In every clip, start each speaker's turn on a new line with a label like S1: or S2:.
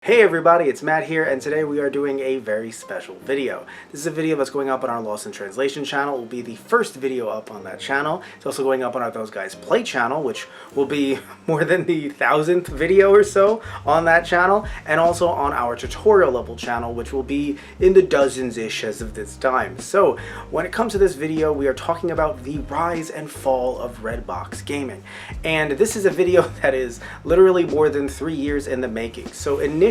S1: Hey everybody, it's Matt here, and today we are doing a very special video. This is a video that's going up on our Lost in Translation channel. It will be the first video up on that channel. It's also going up on our Those Guys Play channel, which will be more than the 1,000th video or so on that channel, and also on our tutorial level channel, which will be in the dozens-ish as of this time. So, when it comes to this video, we are talking about the rise and fall of Redbox gaming. And this is a video that is literally more than 3 years in the making. So initially,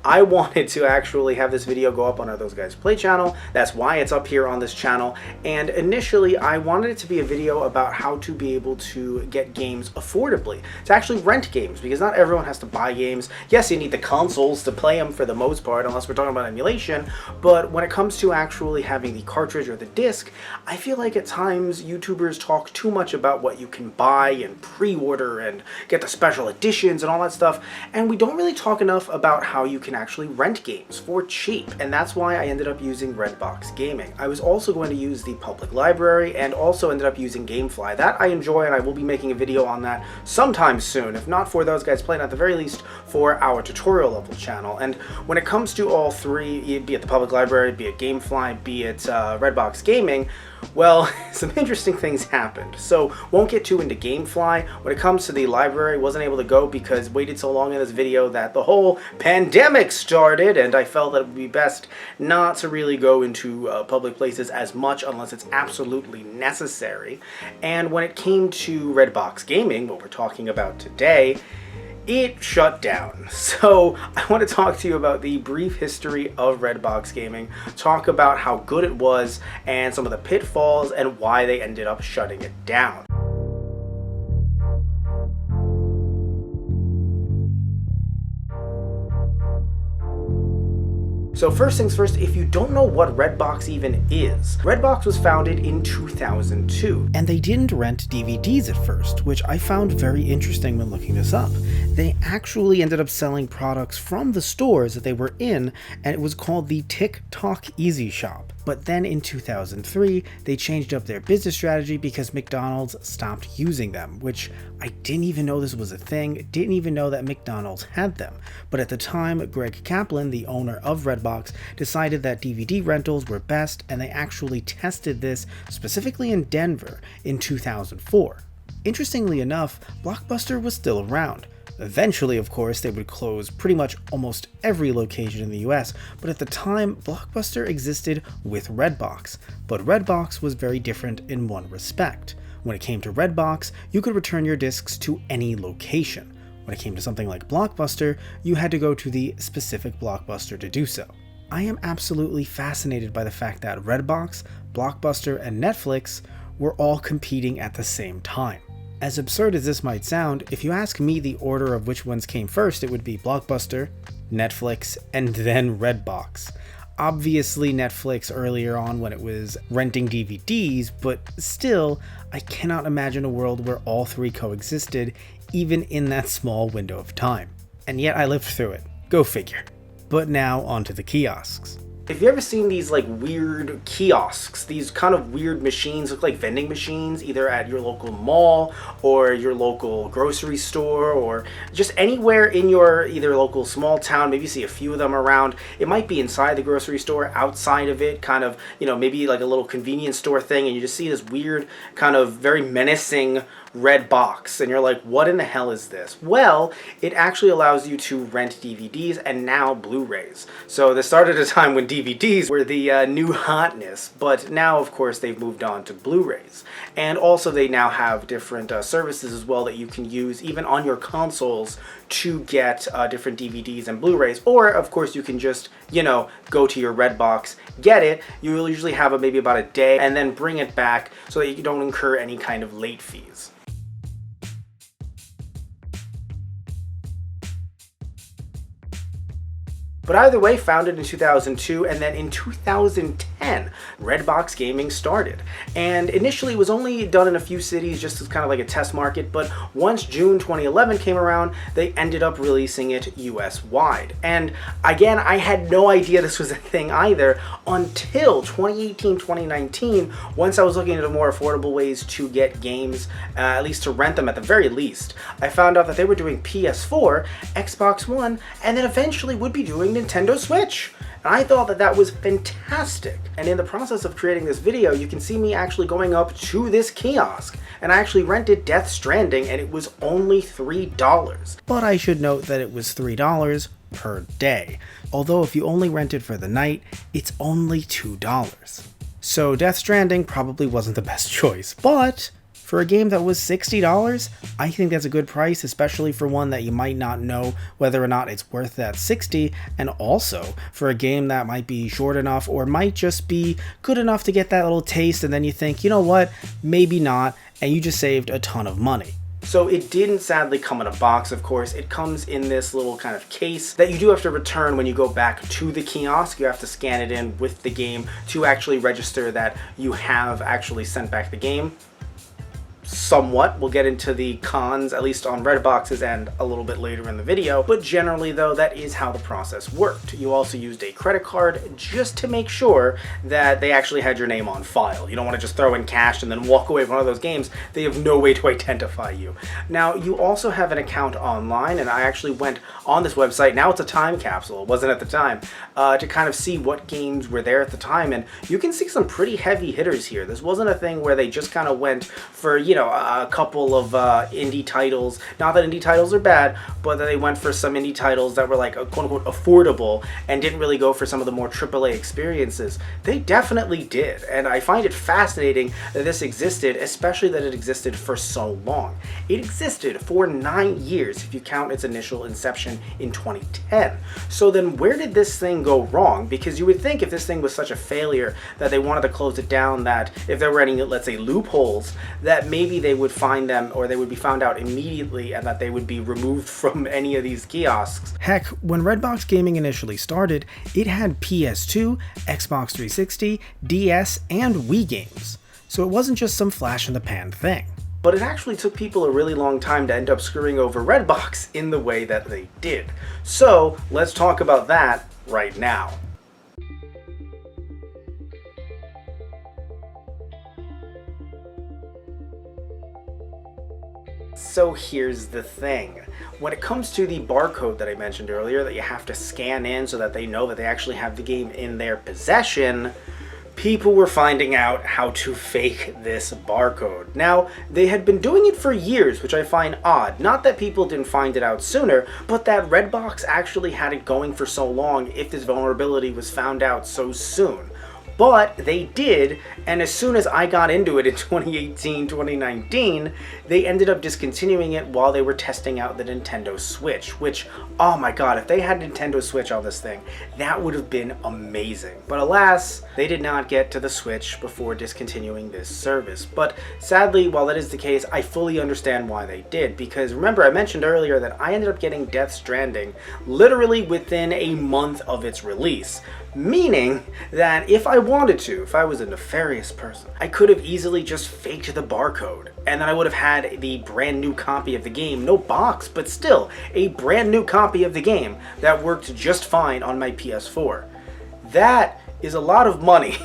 S1: I wanted to actually have this video go up on our Those Guys Play channel. That's why it's up here on this channel. And initially, I wanted it to be a video about how to be able to get games affordably, to actually rent games, because not everyone has to buy games. Yes, you need the consoles to play them for the most part, unless we're talking about emulation. But when it comes to actually having the cartridge or the disc, I feel like at times YouTubers talk too much about what you can buy and pre-order and get the special editions and all that stuff, and we don't really talk enough about how you can actually rent games for cheap, and that's why I ended up using Redbox Gaming. I was also going to use the public library and also ended up using Gamefly. That I enjoy, and I will be making a video on that sometime soon, if not for Those Guys Play, at the very least for our tutorial level channel. And when it comes to all three, be it the public library, be it Gamefly, be it Redbox Gaming, well, some interesting things happened. So, won't get too into Gamefly. When it comes to the library, wasn't able to go because waited so long in this video that the whole pandemic started, and I felt that it would be best not to really go into public places as much unless it's absolutely necessary. And when it came to Redbox Gaming, what we're talking about today, it shut down. So I want to talk to you about the brief history of Redbox Gaming, talk about how good it was and some of the pitfalls and why they ended up shutting it down. So first things first, if you don't know what Redbox even is, Redbox was founded in 2002, and they didn't rent DVDs at first, which I found very interesting when looking this up. They actually ended up selling products from the stores that they were in, and it was called the TikTok Easy Shop. But then in 2003, they changed up their business strategy because McDonald's stopped using them, which I didn't even know this was a thing, didn't even know that McDonald's had them. But at the time, Greg Kaplan, the owner of Redbox, decided that DVD rentals were best, and they actually tested this specifically in Denver in 2004. Interestingly enough, Blockbuster was still around. Eventually, of course, they would close pretty much almost every location in the US, but at the time, Blockbuster existed with Redbox. But Redbox was very different in one respect. When it came to Redbox, you could return your discs to any location. When it came to something like Blockbuster, you had to go to the specific Blockbuster to do so. I am absolutely fascinated by the fact that Redbox, Blockbuster, and Netflix were all competing at the same time. As absurd as this might sound, if you ask me the order of which ones came first, it would be Blockbuster, Netflix, and then Redbox. Obviously Netflix earlier on when it was renting DVDs, but still, I cannot imagine a world where all three coexisted, even in that small window of time. And yet I lived through it. Go figure. But now onto the kiosks. Have you ever seen these like weird kiosks, these kind of weird machines, look like vending machines, either at your local mall or your local grocery store or just anywhere in your either local small town? Maybe you see a few of them around. It might be inside the grocery store, outside of it, kind of, maybe like a little convenience store thing, and you just see this weird kind of very menacing red box, and you're like, what in the hell is this? Well, it actually allows you to rent DVDs and now Blu-rays. So this started at a time when DVDs were the new hotness, but now of course they've moved on to Blu-rays. And also they now have different services as well that you can use even on your consoles to get different DVDs and Blu-rays, or of course you can just, go to your Redbox, get it. You'll usually have maybe about a day and then bring it back so that you don't incur any kind of late fees. But either way, founded in 2002, and then in 2010, Redbox Gaming started. And initially it was only done in a few cities just as kind of like a test market, but once June 2011 came around, they ended up releasing it US-wide. And again, I had no idea this was a thing either until 2018, 2019, once I was looking into more affordable ways to get games, at least to rent them at the very least. I found out that they were doing PS4, Xbox One, and then eventually would be doing Nintendo Switch. And I thought that that was fantastic. And in the process of creating this video, you can see me actually going up to this kiosk. And I actually rented Death Stranding, and it was only $3. But I should note that it was $3 per day. Although if you only rent it for the night, it's only $2. So Death Stranding probably wasn't the best choice, but for a game that was $60, I think that's a good price, especially for one that you might not know whether or not it's worth that $60, and also for a game that might be short enough or might just be good enough to get that little taste, and then you think, you know what, maybe not, and you just saved a ton of money. So it didn't sadly come in a box, of course. It comes in this little kind of case that you do have to return when you go back to the kiosk. You have to scan it in with the game to actually register that you have actually sent back the game. Somewhat. We'll get into the cons, at least on Redbox's end, a little bit later in the video, but generally though, that is how the process worked. You also used a credit card just to make sure that they actually had your name on file. You don't want to just throw in cash and then walk away from one of those games. They have no way to identify you. Now, you also have an account online, and I actually went on this website. Now it's a time capsule, it wasn't at the time, to kind of see what games were there at the time, and you can see some pretty heavy hitters here. This wasn't a thing where they just kind of went for, you know, a couple of indie titles. Not that indie titles are bad, but that they went for some indie titles that were like quote-unquote affordable and didn't really go for some of the more AAA experiences. They definitely did, and I find it fascinating that this existed, especially that it existed for so long. It existed for 9 years if you count its initial inception in 2010. So then where did this thing go wrong? Because you would think if this thing was such a failure that they wanted to close it down, that if there were any, let's say, loopholes, that maybe they would find them, or they would be found out immediately, and that they would be removed from any of these kiosks. Heck, when Redbox Gaming initially started, it had PS2, Xbox 360, DS, and Wii games. So it wasn't just some flash-in-the-pan thing. But it actually took people a really long time to end up screwing over Redbox in the way that they did. So let's talk about that right now. So here's the thing. When it comes to the barcode that I mentioned earlier that you have to scan in so that they know that they actually have the game in their possession, people were finding out how to fake this barcode. Now, they had been doing it for years, which I find odd. Not that people didn't find it out sooner, but that Redbox actually had it going for so long if this vulnerability was found out so soon. But they did, and as soon as I got into it in 2018, 2019, they ended up discontinuing it while they were testing out the Nintendo Switch, which, oh my god, if they had Nintendo Switch on this thing, that would have been amazing. But alas, they did not get to the Switch before discontinuing this service. But sadly, while that is the case, I fully understand why they did, because remember I mentioned earlier that I ended up getting Death Stranding literally within a month of its release. Meaning that if I wanted to, if I was a nefarious person, I could have easily just faked the barcode, and then I would have had the brand new copy of the game, no box, but still a brand new copy of the game that worked just fine on my PS4. That is a lot of money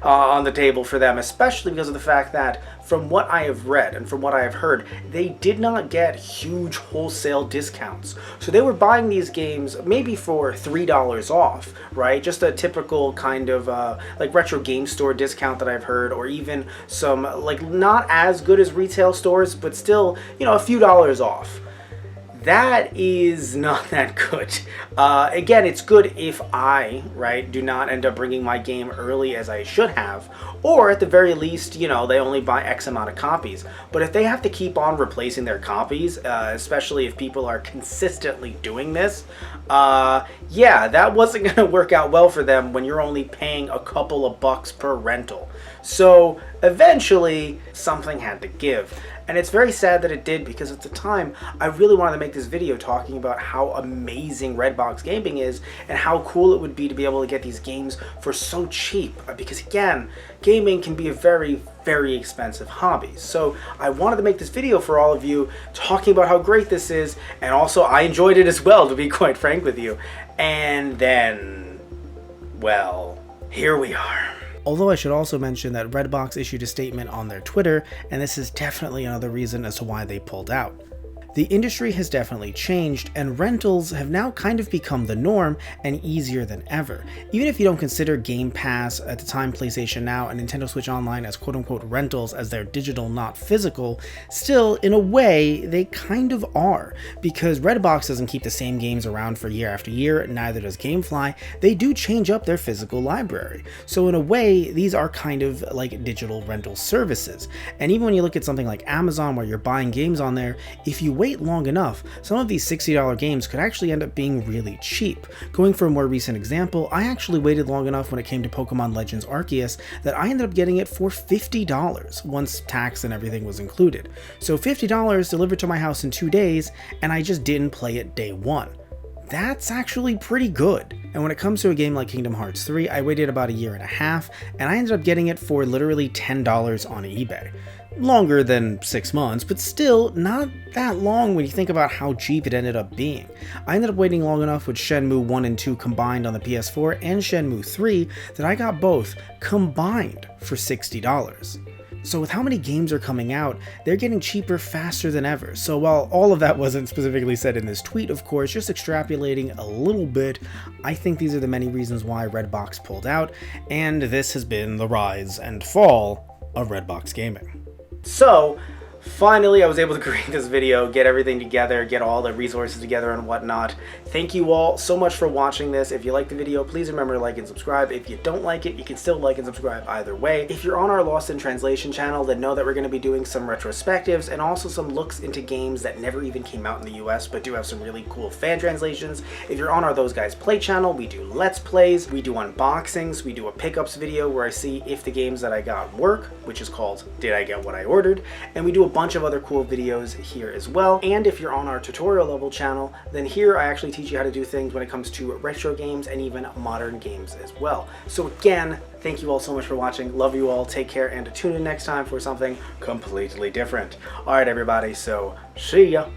S1: on the table for them, especially because of the fact that from what I have read and from what I have heard, they did not get huge wholesale discounts. So they were buying these games maybe for $3 off, right? Just a typical kind of like retro game store discount that I've heard, or even some like not as good as retail stores, but still, you know, a few dollars off. That is not that good. Again, it's good if I, right, do not end up bringing my game early as I should have, or at the very least, you know, they only buy X amount of copies. But if they have to keep on replacing their copies, especially if people are consistently doing this, yeah, that wasn't going to work out well for them when you're only paying a couple of bucks per rental. So eventually, something had to give. And it's very sad that it did, because at the time I really wanted to make this video talking about how amazing Redbox gaming is and how cool it would be to be able to get these games for so cheap, because again, gaming can be a very, very expensive hobby. So I wanted to make this video for all of you, talking about how great this is, and also I enjoyed it as well, to be quite frank with you. And then, well, here we are. Although I should also mention that Redbox issued a statement on their Twitter, and this is definitely another reason as to why they pulled out. The industry has definitely changed, and rentals have now kind of become the norm and easier than ever. Even if you don't consider Game Pass, at the time PlayStation Now, and Nintendo Switch Online as quote-unquote rentals, as they're digital, not physical, still, in a way, they kind of are. Because Redbox doesn't keep the same games around for year after year, neither does Gamefly. They do change up their physical library. So in a way, these are kind of like digital rental services. And even when you look at something like Amazon, where you're buying games on there, if you wait long enough, some of these $60 games could actually end up being really cheap. Going for a more recent example, I actually waited long enough when it came to Pokemon Legends Arceus that I ended up getting it for $50 once tax and everything was included. So $50 delivered to my house in 2 days, and I just didn't play it day one. That's actually pretty good. And when it comes to a game like Kingdom Hearts 3, I waited about a year and a half, and I ended up getting it for literally $10 on eBay. Longer than 6 months, but still not that long when you think about how cheap it ended up being. I ended up waiting long enough with Shenmue 1 and 2 combined on the PS4 and Shenmue 3 that I got both combined for $60. So with how many games are coming out, they're getting cheaper faster than ever. So while all of that wasn't specifically said in this tweet, of course, just extrapolating a little bit, I think these are the many reasons why Redbox pulled out, and this has been the rise and fall of Redbox gaming. So, finally I was able to create this video, get everything together, get all the resources together and whatnot. Thank you all so much for watching this. If you like the video, please remember to like and subscribe. If you don't like it, you can still like and subscribe either way. If you're on our Lost in Translation channel, then know that we're going to be doing some retrospectives and also some looks into games that never even came out in the US but do have some really cool fan translations. If you're on our Those Guys Play channel, we do Let's Plays, we do unboxings, we do a pickups video where I see if the games that I got work, which is called Did I Get What I Ordered, and we do a bunch of other cool videos here as well. And if you're on our tutorial level channel, then here I actually teach you how to do things when it comes to retro games and even modern games as well. So again, thank you all so much for watching. Love you all. Take care, and tune in next time for something completely different. All right, everybody, so see ya.